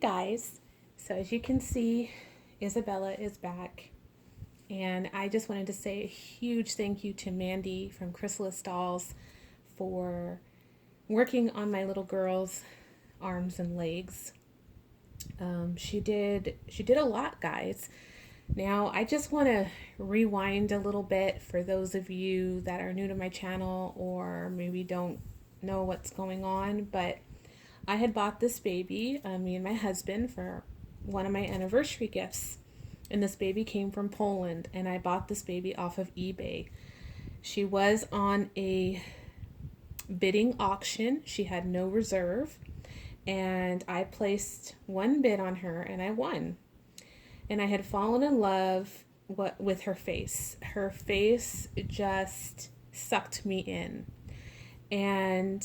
guys, so as you can see, Isabella is back, and I just wanted to say a huge thank you to Mandy from Chrysalis Dolls for working on my little girl's arms and legs. She did a lot, guys. Now I just want to rewind a little bit for those of you that are new to my channel or maybe don't know what's going on, but I had bought this baby, me and my husband, for one of my anniversary gifts. And this baby came from Poland, and I bought this baby off of eBay. She was on a bidding auction. She had no reserve, and I placed one bid on her, and I won. And I had fallen in love with her face. Her face just sucked me in. And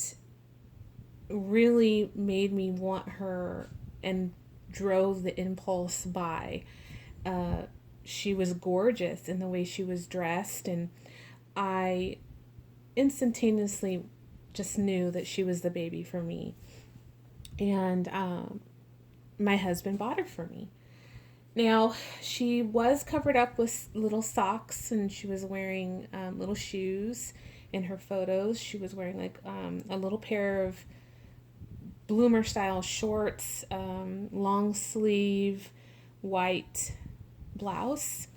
really made me want her and drove the impulse by. She was gorgeous in the way she was dressed, and I instantaneously just knew that she was the baby for me. And my husband bought her for me. Now, she was covered up with little socks, and she was wearing little shoes. In her photos, she was wearing like a little pair of bloomer style shorts, long sleeve white blouse,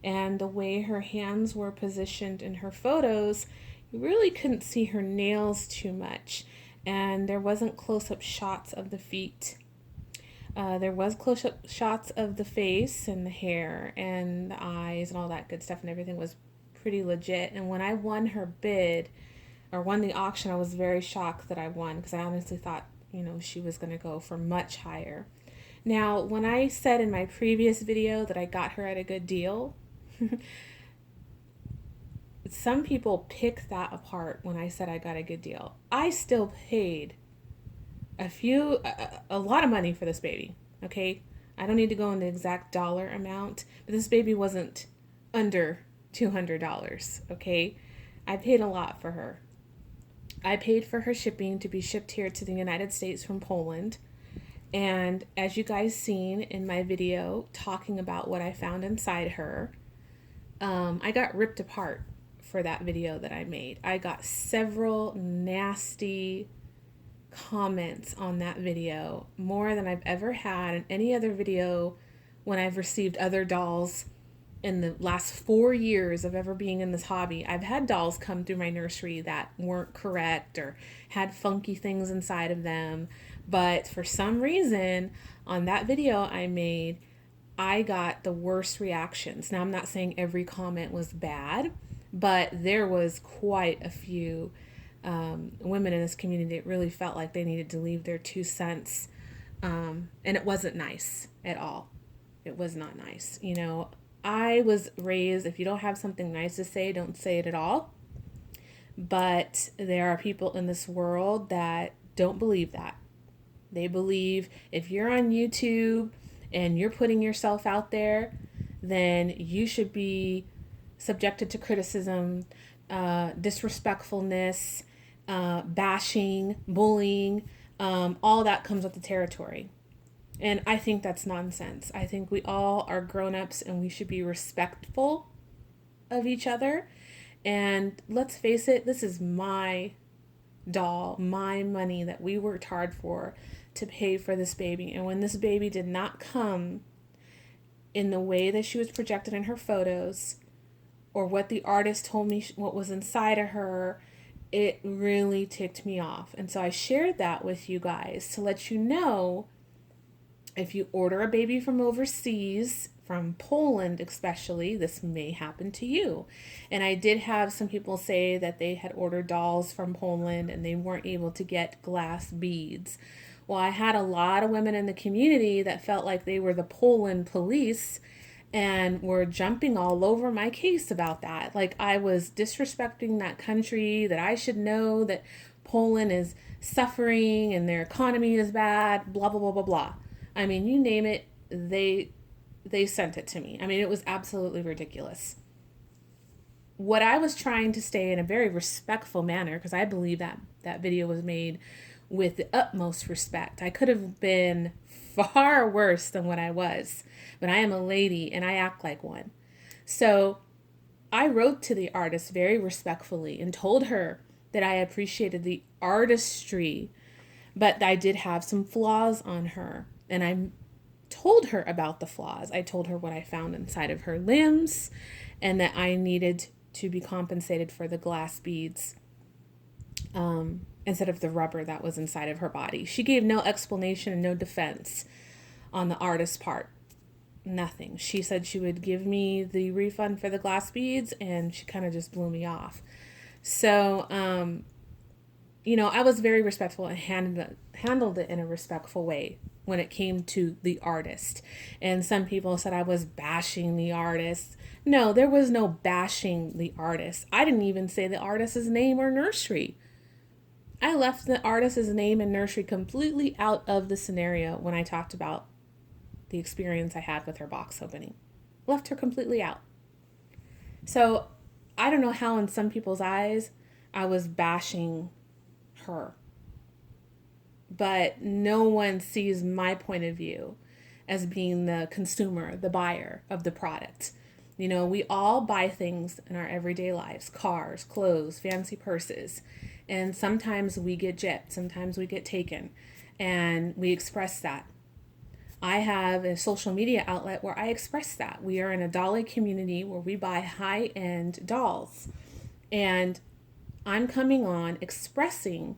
and the way her hands were positioned in her photos, you really couldn't see her nails too much, and there wasn't close-up shots of the feet. There was close-up shots of the face and the hair and the eyes and all that good stuff, and everything was pretty legit. And when I won her bid or won the auction, I was very shocked that I won, because I honestly thought she was going to go for much higher. Now, when I said in my previous video that I got her at a good deal, some people pick that apart when I said I got a good deal. I still paid a lot of money for this baby, okay? I don't need to go into the exact dollar amount, but this baby wasn't under $200, okay? I paid a lot for her. I paid for her shipping to be shipped here to the United States from Poland. And as you guys seen in my video talking about what I found inside her, I got ripped apart for that video that I made. I got several nasty comments on that video, more than I've ever had in any other video when I've received other dolls in the last 4 years of ever being in this hobby. I've had dolls come through my nursery that weren't correct or had funky things inside of them. But for some reason, on that video I made, I got the worst reactions. Now, I'm not saying every comment was bad, but there was quite a few women in this community that really felt like they needed to leave their 2 cents. And it wasn't nice at all. It was not nice. I was raised, if you don't have something nice to say, don't say it at all. But there are people in this world that don't believe that. They believe if you're on YouTube and you're putting yourself out there, then you should be subjected to criticism, disrespectfulness, bashing, bullying, all that comes with the territory. And I think that's nonsense. I think we all are grown-ups and we should be respectful of each other. And let's face it, this is my doll, my money that we worked hard for to pay for this baby. And when this baby did not come in the way that she was projected in her photos, or what the artist told me what was inside of her, it really ticked me off. And so I shared that with you guys to let you know, if you order a baby from overseas, from Poland especially, this may happen to you. And I did have some people say that they had ordered dolls from Poland and they weren't able to get glass beads. Well, I had a lot of women in the community that felt like they were the Poland police and were jumping all over my case about that. Like I was disrespecting that country, that I should know that Poland is suffering and their economy is bad, blah, blah, blah, blah, blah. I mean, you name it, they sent it to me. I mean, it was absolutely ridiculous. What I was trying to stay in a very respectful manner, because I believe that that video was made with the utmost respect. I could have been far worse than what I was, but I am a lady and I act like one. So I wrote to the artist very respectfully and told her that I appreciated the artistry, but I did have some flaws on her. And I told her about the flaws. I told her what I found inside of her limbs and that I needed to be compensated for the glass beads instead of the rubber that was inside of her body. She gave no explanation and no defense on the artist's part. Nothing. She said she would give me the refund for the glass beads, and she kind of just blew me off. So, I was very respectful and handled it in a respectful way when it came to the artist. And some people said I was bashing the artist. No, there was no bashing the artist. I didn't even say the artist's name or nursery. I left the artist's name and nursery completely out of the scenario when I talked about the experience I had with her box opening. Left her completely out. So I don't know how in some people's eyes I was bashing her. But no one sees my point of view as being the consumer, the buyer of the product. We all buy things in our everyday lives, cars, clothes, fancy purses. And sometimes we get gypped, sometimes we get taken, and we express that. I have a social media outlet where I express that. We are in a dolly community where we buy high-end dolls. And I'm coming on expressing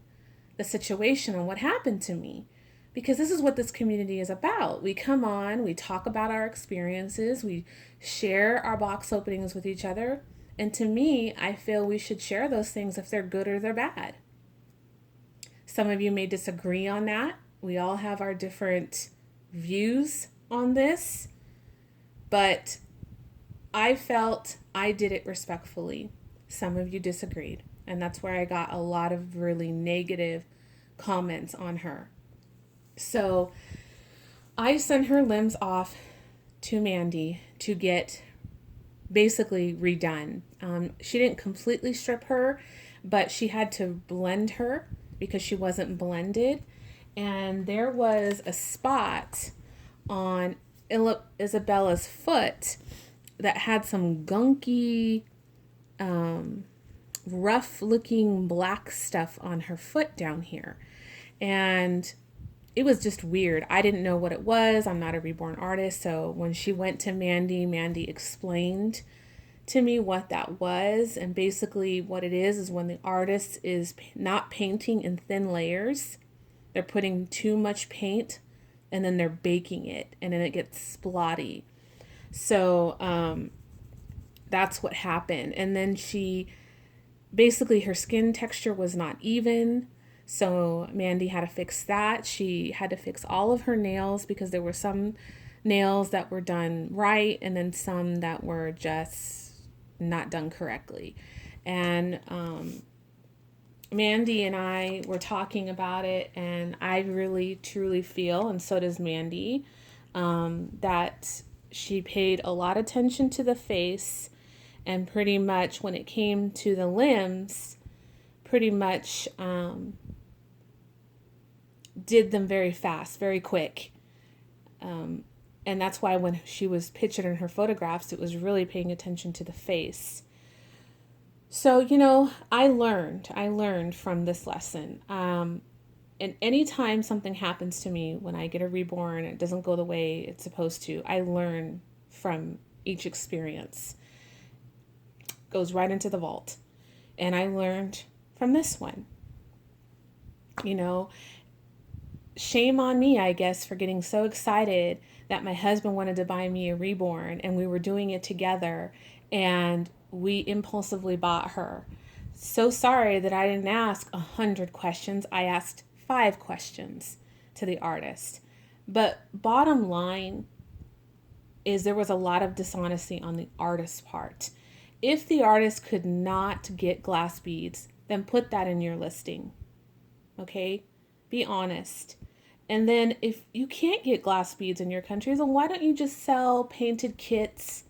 the situation and what happened to me, because this is what this community is about. We come on, we talk about our experiences, we share our box openings with each other. And to me, I feel we should share those things if they're good or they're bad. Some of you may disagree on that. We all have our different views on this, but I felt I did it respectfully. Some of you disagreed, and that's where I got a lot of really negative comments on her. So I sent her limbs off to Mandy to get basically redone. She didn't completely strip her, but she had to blend her because she wasn't blended. And there was a spot on Isabella's foot that had some gunky, rough looking black stuff on her foot down here. And it was just weird. I didn't know what it was. I'm not a reborn artist. So when she went to Mandy, Mandy explained to me what that was. And basically what it is when the artist is not painting in thin layers. They're putting too much paint and then they're baking it and then it gets splotty. So that's what happened. And then basically her skin texture was not even. So Mandy had to fix that. She had to fix all of her nails because there were some nails that were done right and then some that were just not done correctly. And Mandy and I were talking about it, and I really truly feel, and so does Mandy, that she paid a lot of attention to the face, and pretty much when it came to the limbs, pretty much did them very fast, very quick. And that's why when she was pictured in her photographs, it was really paying attention to the face. So, I learned from this lesson. And anytime something happens to me when I get a reborn, it doesn't go the way it's supposed to, I learn from each experience. Goes right into the vault. And I learned from this one. Shame on me, I guess, for getting so excited that my husband wanted to buy me a reborn and we were doing it together and we impulsively bought her. So sorry that I didn't ask 100 questions. I asked 5 questions to the artist. But bottom line is there was a lot of dishonesty on the artist's part. If the artist could not get glass beads, then put that in your listing. Okay? Be honest. And then if you can't get glass beads in your country, then why don't you just sell painted kits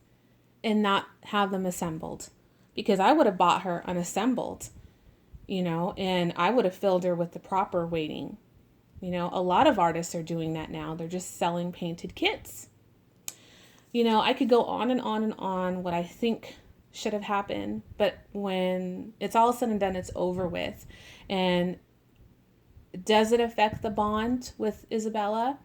and not have them assembled? Because I would have bought her unassembled. and I would have filled her with the proper weighting. A lot of artists are doing that now. They're just selling painted kits. I could go on and on and on what I think should have happened, but when it's all said and done, it's over with. And does it affect the bond with Isabella?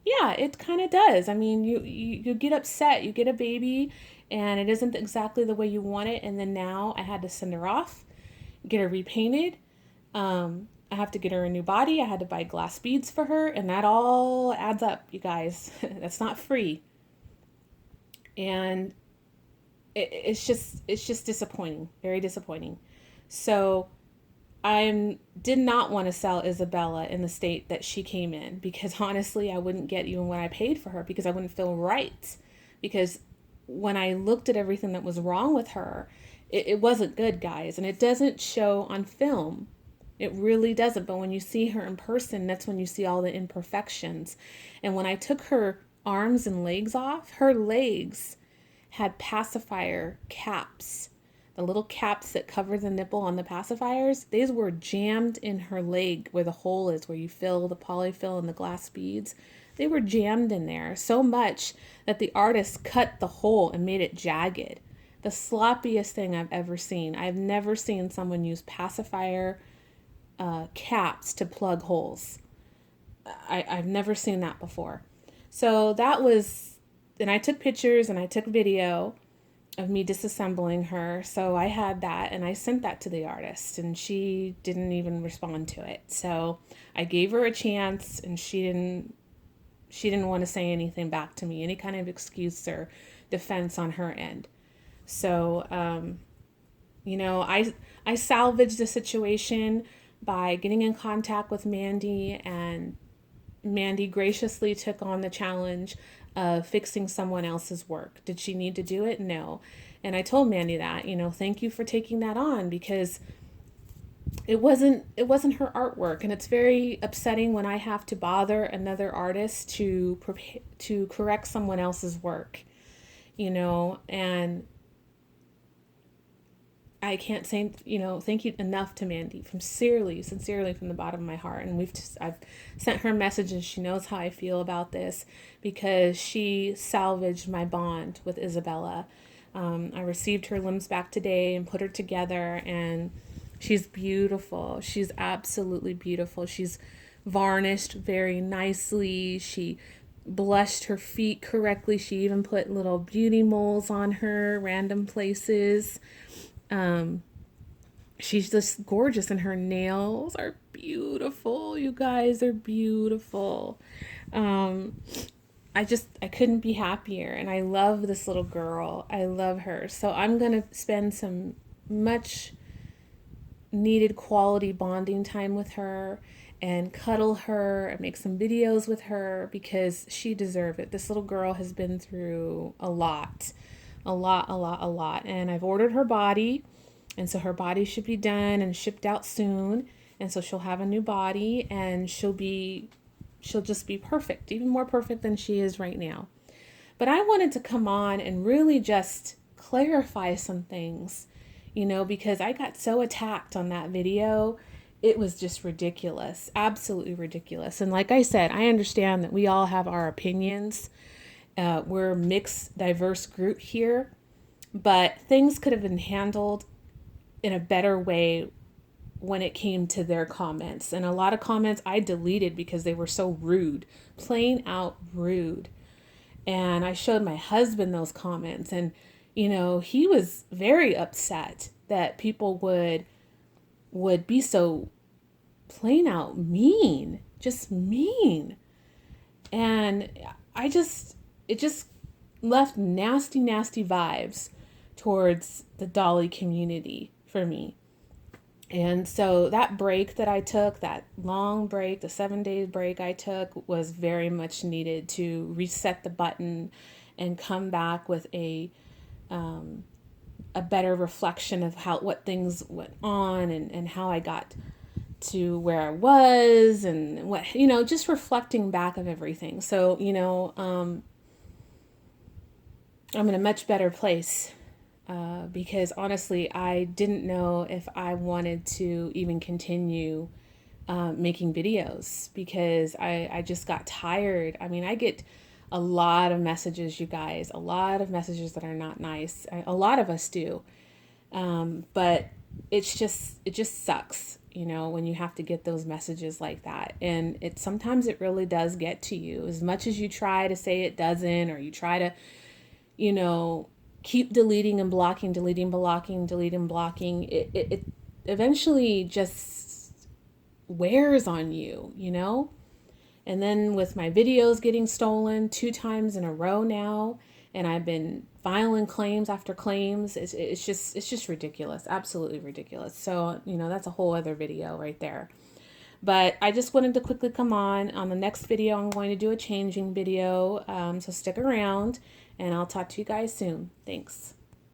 Yeah, it kind of does. I mean, you get upset, you get a baby, and it isn't exactly the way you want it, and then now I had to send her off, get her repainted. I have to get her a new body. I had to buy glass beads for her, and that all adds up, you guys. That's not free. And it's just disappointing, very disappointing. So I did not want to sell Isabella in the state that she came in, because honestly, I wouldn't get even what I paid for her, because I wouldn't feel right. Because when I looked at everything that was wrong with her, it wasn't good, guys. And it doesn't show on film. It really doesn't. But when you see her in person, that's when you see all the imperfections. And when I took her arms and legs off, her legs had pacifier caps. The little caps that cover the nipple on the pacifiers, these were jammed in her leg where the hole is, where you fill the polyfill and the glass beads. They were jammed in there so much that the artist cut the hole and made it jagged. The sloppiest thing I've ever seen. I've never seen someone use pacifier caps to plug holes. I've never seen that before. So that was, and I took pictures and I took video of me disassembling her. So I had that and I sent that to the artist, and she didn't even respond to it. So I gave her a chance, and she didn't want to say anything back to me, any kind of excuse or defense on her end. So, I salvaged the situation by getting in contact with Mandy, and Mandy graciously took on the challenge of fixing someone else's work. Did she need to do it? No. And I told Mandy that, thank you for taking that on, because it wasn't her artwork, and it's very upsetting when I have to bother another artist to correct someone else's work, and I can't say, thank you enough to Mandy, from sincerely from the bottom of my heart. And I've sent her messages. She knows how I feel about this, because she salvaged my bond with Isabella. I received her limbs back today and put her together, and she's beautiful. She's absolutely beautiful. She's varnished very nicely. She blushed her feet correctly. She even put little beauty moles on her, random places. She's just gorgeous, and her nails are beautiful. You guys are beautiful. I couldn't be happier, and I love this little girl. I love her. So I'm going to spend some much needed quality bonding time with her, and cuddle her and make some videos with her, because she deserves it. This little girl has been through a lot. And I've ordered her body, and so her body should be done and shipped out soon, and so she'll have a new body, and she'll just be perfect, even more perfect than she is right now. But I wanted to come on and really just clarify some things, because I got so attacked on that video. It was just ridiculous, absolutely ridiculous. And like I said, I understand that we all have our opinions. We're a mixed, diverse group here, but things could have been handled in a better way when it came to their comments. And a lot of comments I deleted because they were so rude, plain out rude. And I showed my husband those comments, and, he was very upset that people would be so plain out mean, just mean. And it just left nasty vibes towards the Dolly community for me. And so that break that I took, that long break, the 7 day break I took, was very much needed to reset the button and come back with a better reflection of what things went on, and how I got to where I was, and what, just reflecting back of everything. So, I'm in a much better place because honestly, I didn't know if I wanted to even continue making videos because I just got tired. I mean, I get a lot of messages, you guys, a lot of messages that are not nice. A lot of us do. But it just sucks, you know, when you have to get those messages like that. And sometimes it really does get to you. As much as you try to say it doesn't, or you try to, you know, keep deleting and blocking, deleting, blocking, deleting, blocking, it eventually just wears on you, you know? And then with my videos getting stolen 2 times in a row now, and I've been filing claims after claims, it's just ridiculous, absolutely ridiculous. So, you know, that's a whole other video right there. But I just wanted to quickly come on the next video. I'm going to do a changing video, so stick around, and I'll talk to you guys soon. Thanks.